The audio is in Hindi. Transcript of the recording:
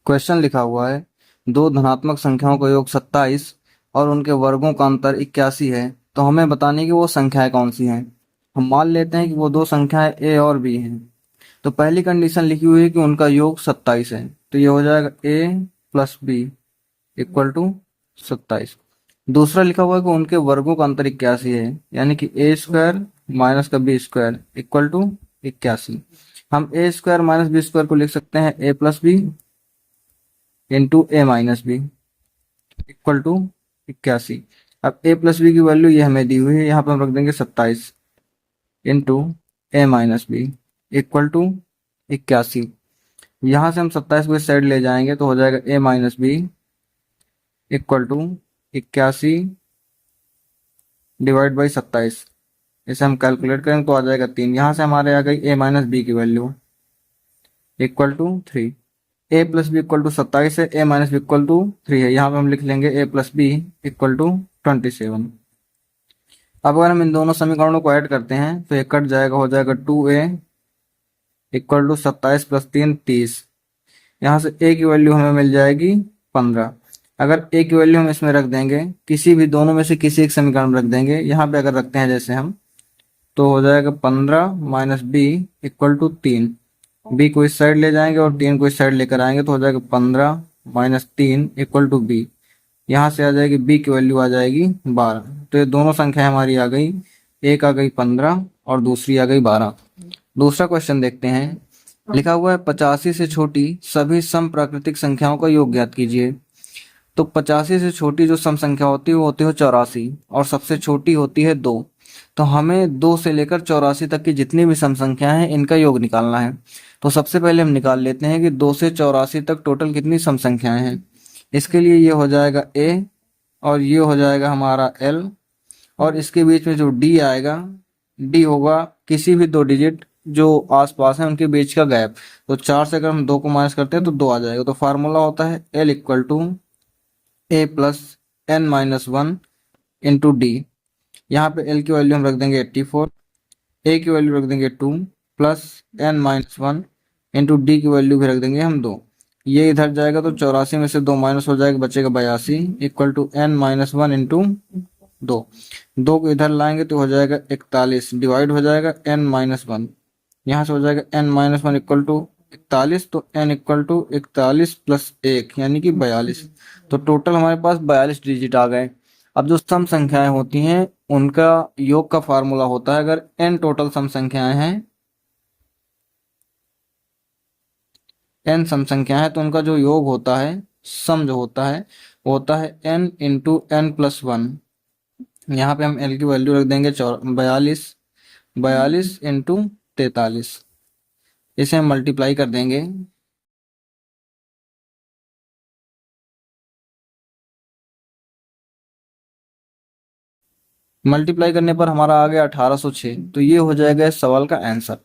क्वेश्चन लिखा हुआ है, दो धनात्मक संख्याओं का योग 27 और उनके वर्गों का अंतर 81 है। तो हमें बतानी है कि वो संख्याएं कौन सी हैं। हम मान लेते हैं कि वो दो संख्याएं ए और बी हैं। तो पहली कंडीशन लिखी हुई है कि उनका योग 27 है, तो ये हो जाएगा ए प्लस बी इक्वल टू 27। दूसरा लिखा हुआ है कि उनके वर्गों का अंतर 81 है, यानी कि ए स्क्वायर माइनस का बी स्क्वायर इक्वल टू 81। हम A square minus B square को लिख सकते हैं A plus B into A minus B equal to 81। अब ए प्लस बी की वैल्यू ये हमें दी हुई है, यहाँ पे हम रख देंगे 27 into A minus B equal to 81। यहाँ से हम 27 को इस साइड ले जाएंगे तो हो जाएगा A minus B equal to 81 divide by 27। इसे हम कैलकुलेट करेंगे तो आ जाएगा 3। यहाँ से हमारे आ गई ए माइनस बी की value equal to 3। A plus B equal to 27 है, A minus B equal to 3 है। यहाँ पे हम लिख लेंगे A plus B equal to 27। अब अगर हम इन दोनों समीकरणों को ऐड करते हैं तो ये कट जाएगा, हो जाएगा 2a इक्वल टू 27 प्लस 3 30। यहाँ से a की वैल्यू हमें मिल जाएगी 15। अगर a की वैल्यू हम इसमें रख देंगे, किसी भी दोनों में से किसी एक समीकरण में रख देंगे, यहाँ पे अगर रखते हैं जैसे हम, तो हो जाएगा 15 माइनस बी इक्वल टू 3। बी को इस साइड ले जाएंगे और 3 को इस साइड लेकर आएंगे तो हो जाएगा 15 माइनस 3 इक्वल टू बी। यहाँ से आ जाएगी बी की वैल्यू आ जाएगी 12। तो ये दोनों संख्या हमारी आ गई, एक आ गई 15 और दूसरी आ गई 12। दूसरा क्वेश्चन देखते हैं। लिखा हुआ है 85 से छोटी सभी सम प्राकृतिक संख्याओं का योग ज्ञात कीजिए। तो 85 से छोटी जो सम संख्या होती है वो होती है 84 और सबसे छोटी होती है 2। तो हमें 2 से लेकर 84 तक की जितनी भी सम संख्याएं हैं इनका योग निकालना है। तो सबसे पहले हम निकाल लेते हैं कि 2 से 84 तक टोटल कितनी सम संख्याएं हैं। इसके लिए ये हो जाएगा ए और ये हो जाएगा हमारा एल, और इसके बीच में जो डी आएगा, डी होगा किसी भी दो डिजिट जो आसपास है उनके बीच का गैप। तो 4 से अगर हम 2 को माइनस करते हैं तो 2 आ जाएगा। तो फार्मूला होता है L equal to A plus N minus 1 into D. यहाँ पे एल की वैल्यू हम रख देंगे 84, ए की वैल्यू रख देंगे 2 plus N minus 1 into D की वैल्यू भी रख देंगे हम 2। ये इधर जाएगा तो 84 में से 2 माइनस हो जाएगा, बचेगा 82 equal to N minus 1 into 2। 2 को इधर लाएंगे तो हो जाएगा 41 डिवाइड हो जाएगा एन माइनस 1। यहाँ से हो जाएगा एन माइनस 1 इक्वल टू 41, तो एन इक्वल टू 41 प्लस 1 यानी कि 42। तो टोटल हमारे पास 42 डिजिट आ गए। अब जो सम संख्याएं होती हैं उनका योग का फार्मूला होता है, अगर n टोटल सम संख्याएं हैं, n सम संख्या है तो उनका जो योग होता है, सम जो होता है वो होता है n इंटू एन प्लस 1। यहाँ पे हम l की वैल्यू रख देंगे 42, 42 इंटू 43। इसे हम मल्टीप्लाई कर देंगे। मल्टीप्लाई करने पर हमारा आ गया 1806। तो ये हो जाएगा इस सवाल का आंसर।